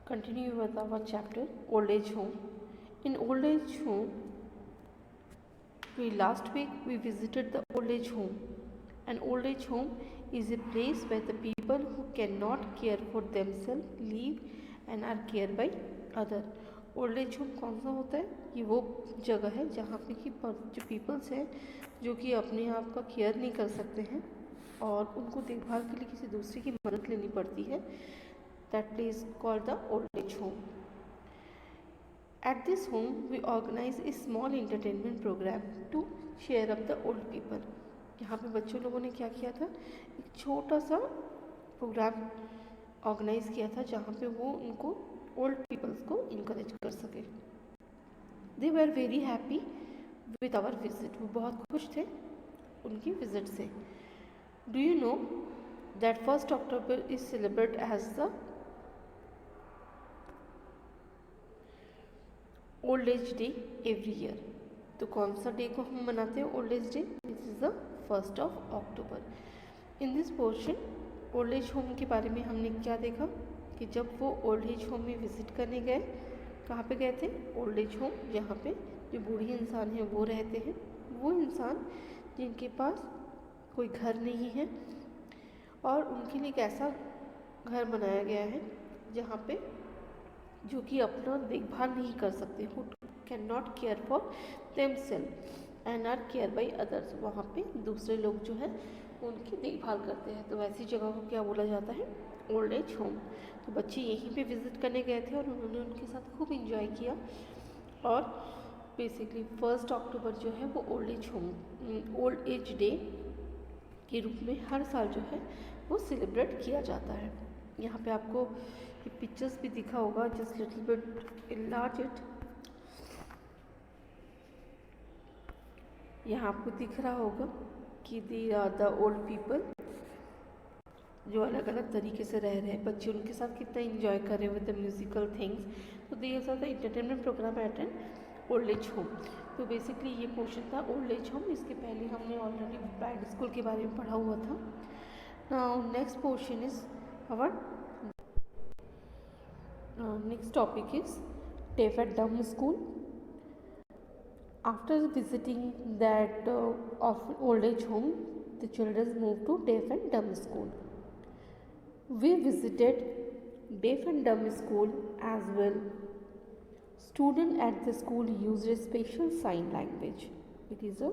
continue with our chapter old age home. In old age home, last week we visited the old age home. An old age home is a place where the people who cannot care for themselves live and are cared by other. Old age home कौन सा होता है? ये वो जगह है जहाँ पे कि जो पीपल्स हैं जो कि अपने आप का केयर नहीं कर सकते हैं और उनको देखभाल के लिए किसी दूसरे की मदद लेनी पड़ती है. That place called the old age home. At this home, we organize a small entertainment program to cheer up the old people. यहाँ पे बच्चों लोगों ने क्या किया था? एक छोटा सा प्रोग्राम ऑर्गेनाइज किया था जहाँ पे वो उनको ओल्ड पीपल्स को इनकरेज कर सके. They were very happy with our visit. वो बहुत खुश थे उनकी विजिट से. Do you know that 1st October is celebrated as the old age day every year. तो कौन सा डे को हम मनाते हैं old age day? This is the 1st of October. In this portion old age home के बारे में हमने क्या देखा कि जब वो ओल्ड एज होम में विज़िट करने गए, कहाँ पे गए थे? ओल्ड एज होम, जहाँ पे जो बूढ़े इंसान हैं वो रहते हैं. वो इंसान जिनके पास कोई घर नहीं है और उनके लिए एक ऐसा घर बनाया गया है जहाँ पे जो कि अपना देखभाल नहीं कर सकते, who can not care for themselves and are care by others. वहाँ पे दूसरे लोग जो है उनकी देखभाल करते हैं. तो ऐसी जगह को क्या बोला जाता है? Old age home. तो बच्चे यहीं पे विज़िट करने गए थे और उन्होंने उनके साथ खूब इंजॉय किया. और बेसिकली 1st October जो है वो old age home, old age day के रूप में हर साल जो है वो सेलिब्रेट किया जाता है. यहाँ पे आपको पिक्चर्स भी दिखा होगा. Just little bit enlarge it. यहाँ आपको दिख रहा होगा कि they are the old people जो अलग अलग तरीके से रह रहे हैं. बच्चे उनके साथ कितना इंजॉय कर रहे हैं विद द म्यूजिकल थिंग्स. तो they are the entertainment program at an old age home. तो बेसिकली ये पोर्शन था ओल्ड एज होम. इसके पहले हमने ऑलरेडी प्राइवेट स्कूल के बारे में पढ़ा हुआ था. Now next portion is our next topic is deaf and dumb school. After visiting that of old age home, the children moved to deaf and dumb school. We visited deaf and dumb school as well. Students at the school used a special sign language. It is a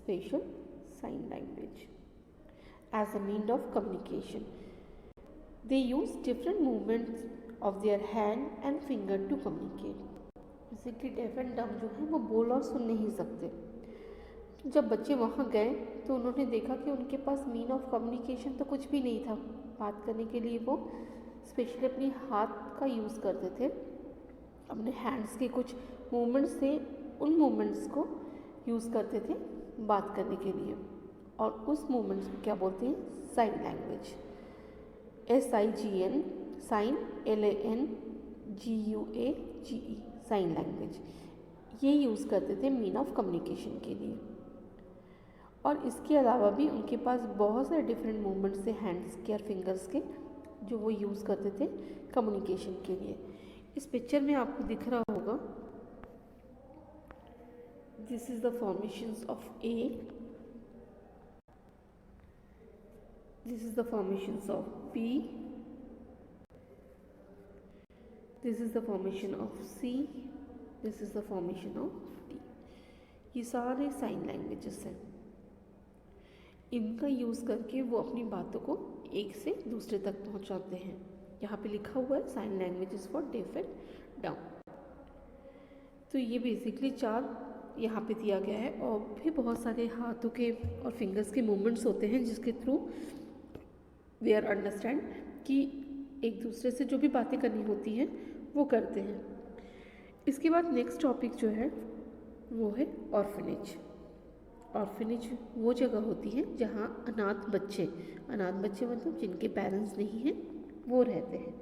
special sign language as a means of communication. They use different movements of their hand and finger to communicate. Basically def and डम जो है वो बोल और सुन नहीं सकते. जब बच्चे वहाँ गए तो उन्होंने देखा कि उनके पास मीन ऑफ कम्युनिकेशन तो कुछ भी नहीं था. बात करने के लिए वो स्पेशली अपनी हाथ का यूज़ करते थे. अपने हैंड्स के कुछ मूवमेंट्स थे, उन मूवमेंट्स को यूज़ करते थे बात करने के लिए. और उस मूवमेंट्स को क्या बोलते हैं? Sign language. SIGN, sign, LANGUAGE, sign language. ये यूज़ करते थे मीन ऑफ कम्युनिकेशन के लिए. और इसके अलावा भी उनके पास बहुत सारे डिफरेंट मूवमेंट्स थे हैंड्स के और फिंगर्स के जो वो यूज़ करते थे कम्युनिकेशन के लिए. इस पिक्चर में आपको दिख रहा होगा this is the formations of A. This is the formations of B. This is the formation of C. This is the formation of D. ये सारे साइन लैंग्वेजेस हैं. इनका यूज़ करके वो अपनी बातों को एक से दूसरे तक पहुंचाते हैं. यहाँ पे लिखा हुआ है sign languages for deaf and dumb. तो ये बेसिकली 4 यहाँ पे दिया गया है. और भी बहुत सारे हाथों के और फिंगर्स के मूवमेंट्स होते हैं जिसके थ्रू वे आर अंडरस्टैंड कि एक दूसरे से जो भी बातें करनी होती हैं वो करते हैं. इसके बाद नेक्स्ट टॉपिक जो है वो है ऑर्फनेज. ऑर्फनेज वो जगह होती है जहाँ अनाथ बच्चे मतलब जिनके पेरेंट्स नहीं हैं वो रहते हैं.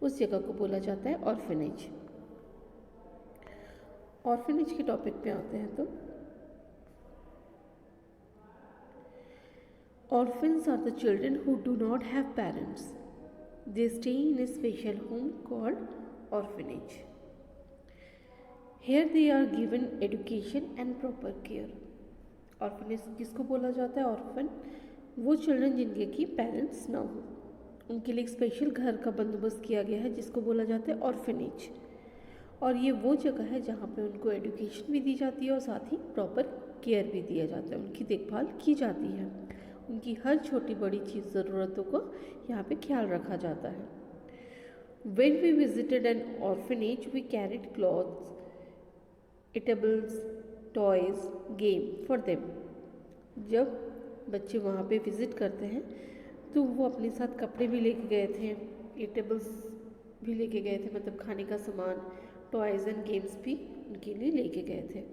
उस जगह को बोला जाता है ऑर्फनेज. ऑर्फनेज के टॉपिक पे आते हैं तो orphans are the children who do not have parents. They stay in a special home called orphanage. Here they are given education and proper care. Orphanage किसको बोला जाता है? ऑर्फन वो चिल्ड्रन जिनके की पेरेंट्स ना हो, उनके लिए एक स्पेशल घर का बंदोबस्त किया गया है जिसको बोला जाता है ऑर्फनेज। और ये वो जगह है जहाँ पे उनको एजुकेशन भी दी जाती है और साथ ही प्रॉपर केयर भी दिया जाता है, उनकी देखभाल की जाती है, उनकी हर छोटी बड़ी चीज़ ज़रूरतों को यहाँ पे ख्याल रखा जाता है। When we visited an orphanage, we carried clothes, eatables, toys, game for them. जब बच्चे वहाँ पे विज़िट करते हैं तो वो अपने साथ कपड़े भी लेके गए थे, ईटेबल्स भी लेके गए थे, मतलब खाने का सामान, टॉयज़ एंड गेम्स भी उनके लिए लेके गए थे।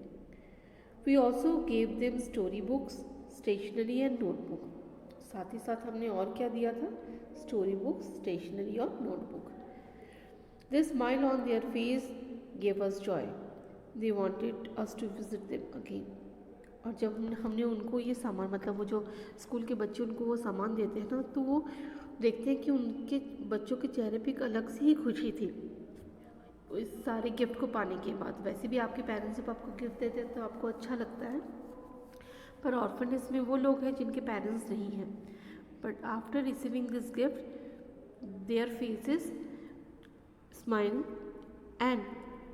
We also gave them story books, stationery and notebook. साथ ही साथ हमने और क्या दिया था? स्टोरी बुक्स, स्टेशनरी और notebook. This smile on their face gave us joy. They wanted us to visit them again. और जब हमने उनको ये सामान, मतलब वो जो स्कूल के बच्चे उनको वो सामान देते हैं ना, तो वो देखते हैं कि उनके बच्चों के चेहरे पे एक अलग सी ही खुशी थी इस सारे गिफ्ट को पाने के बाद। वैसे भी आपके पेरेंट्स जब आपको गिफ्ट देते हैं तो आपको अच्छा लगता है, पर ऑर्फनेज में वो लोग हैं जिनके पेरेंट्स नहीं हैं, but after receiving this gift their faces smile and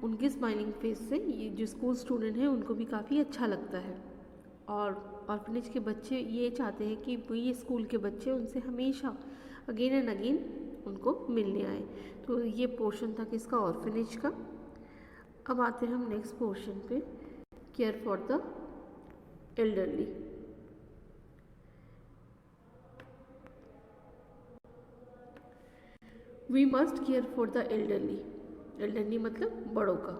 उनके स्माइलिंग फेस से ये जो स्कूल स्टूडेंट हैं उनको भी काफ़ी अच्छा लगता है। और ऑर्फनेज के बच्चे ये चाहते हैं कि ये स्कूल के बच्चे उनसे हमेशा अगेन एंड अगेन उनको मिलने आए। तो ये पोर्शन था किसका? ऑर्फनेज का। अब आते हैं हम नेक्स्ट पोर्शन पे, care for the elderly. We must care for the elderly. Elderly मतलब बड़ों का।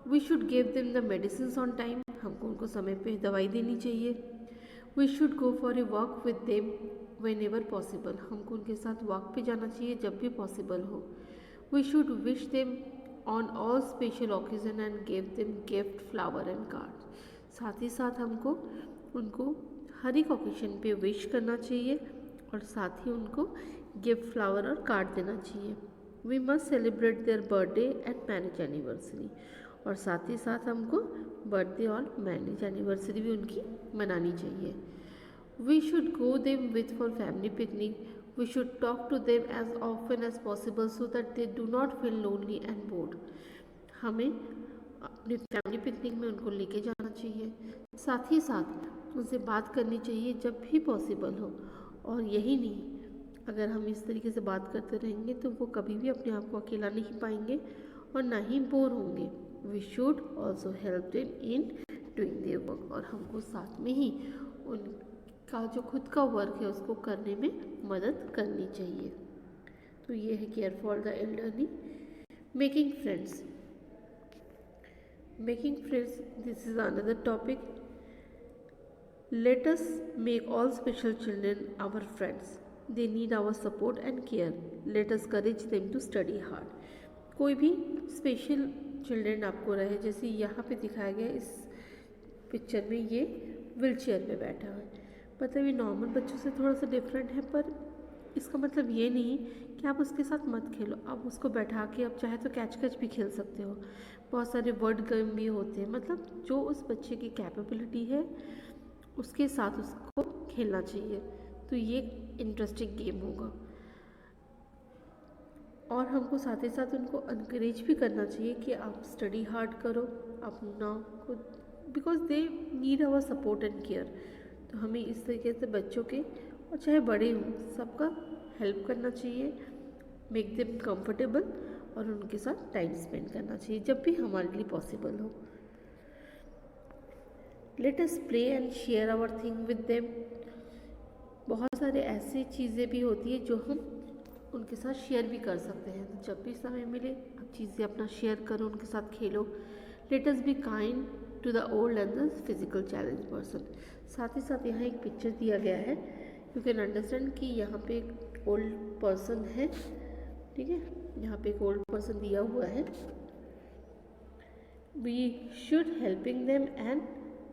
We should give them the medicine on time. हमको उनको समय पे दवाई देनी चाहिए। We should go for a walk with them whenever possible. हमको उनके साथ वॉक पे जाना चाहिए जब भी पॉसिबल हो। We should wish them on all special occasion and give them gift, flower and card. साथ ही साथ हमको उनको हर एक ओकेजन पे विश करना चाहिए और साथ ही उनको गिफ्ट, फ्लावर और कार्ड देना चाहिए। We must celebrate their birthday and marriage anniversary. और साथ ही साथ हमको बर्थडे और मैरिज एनिवर्सरी भी उनकी मनानी चाहिए। We should go them with for family picnic. We should talk to them as often as possible so that they do not feel lonely and bored. हमें अपनी फैमिली पिकनिक में उनको लेके जाना चाहिए, साथ ही साथ उनसे बात करनी चाहिए जब भी पॉसिबल हो। और यही नहीं, अगर हम इस तरीके से बात करते रहेंगे तो वो कभी भी अपने आप को अकेला नहीं पाएंगे और ना ही बोर होंगे। We should also help them in doing their work. और हमको साथ में ही उनका जो खुद का वर्क है उसको करने में मदद करनी चाहिए। तो ये है care for the elderly. Making friends. Making friends, this is another topic. Let us make all special children our friends. They need our support and care. Let us encourage them to study hard. कोई भी special children आपको रहे, जैसे यहाँ पे दिखाया गया इस पिक्चर में, ये व्हील चेयर पे बैठा है, मतलब ये नॉर्मल बच्चों से थोड़ा सा डिफरेंट है, पर इसका मतलब ये नहीं कि आप उसके साथ मत खेलो। आप उसको बैठा के आप चाहे तो कैच कैच भी खेल सकते हो। बहुत सारे वर्ड गेम भी होते हैं, मतलब जो उस बच्चे की कैपेबिलिटी है उसके साथ उसको खेलना चाहिए। तो ये इंटरेस्टिंग गेम होगा। और हमको साथ ही साथ उनको इनकरेज भी करना चाहिए कि आप स्टडी हार्ड करो अपना खुद, because they need our support and care. तो हमें इस तरीके से बच्चों के, और चाहे बड़े हों, सबका हेल्प करना चाहिए, मेक देम कंफर्टेबल, और उनके साथ टाइम स्पेंड करना चाहिए जब भी हमारे लिए पॉसिबल हो। Let us play and share our thing with them. बहुत सारे ऐसी चीज़ें भी होती है जो हम उनके साथ शेयर भी कर सकते हैं। तो जब भी समय मिले आप चीज़ें अपना शेयर करो, उनके साथ खेलो। Let us be kind to the old and the physical challenge person. साथ ही साथ यहाँ एक पिक्चर दिया गया है, यू कैन अंडरस्टैंड कि यहाँ पे एक ओल्ड पर्सन है, ठीक है, यहाँ पे एक ओल्ड पर्सन दिया हुआ है। We should helping them and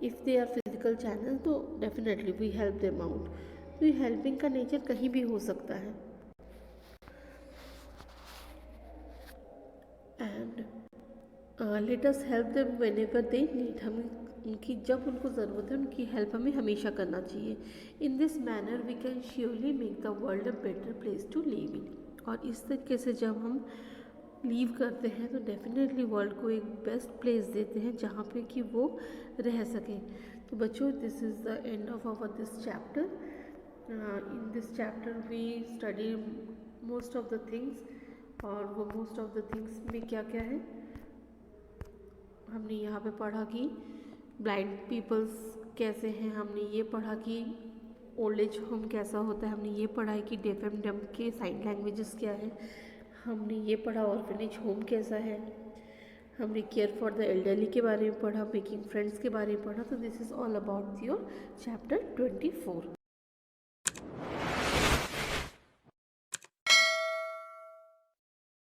if they are physical challenge तो definitely we help them out. तो ये हेल्पिंग का नेचर कहीं भी हो सकता है। And let us help them when ever they need, हमें उनकी जब उनको ज़रूरत है उनकी हेल्प हमें हमेशा करना चाहिए। In this manner we can surely make the world a better place to live in, और इस तरीके से जब हम लीव करते हैं तो डेफिनेटली वर्ल्ड को एक बेस्ट प्लेस देते हैं जहाँ पे कि वो रह सकें। तो बच्चों, this is the end of our this chapter. In this chapter we study most of the things, और वो मोस्ट ऑफ द थिंग्स में क्या क्या है हमने यहाँ पे पढ़ा कि ब्लाइंड पीपल्स कैसे हैं, हमने ये पढ़ा कि ओल्ड एज होम कैसा होता है, हमने ये पढ़ा है कि डेफ एंड डम्ब के साइन लैंग्वेजेस क्या है, हमने ये पढ़ा ऑर्फनेज होम कैसा है, हमने केयर फॉर द एल्डरली के बारे में पढ़ा, मेकिंग फ्रेंड्स के बारे में पढ़ा। तो this is all about your chapter 24।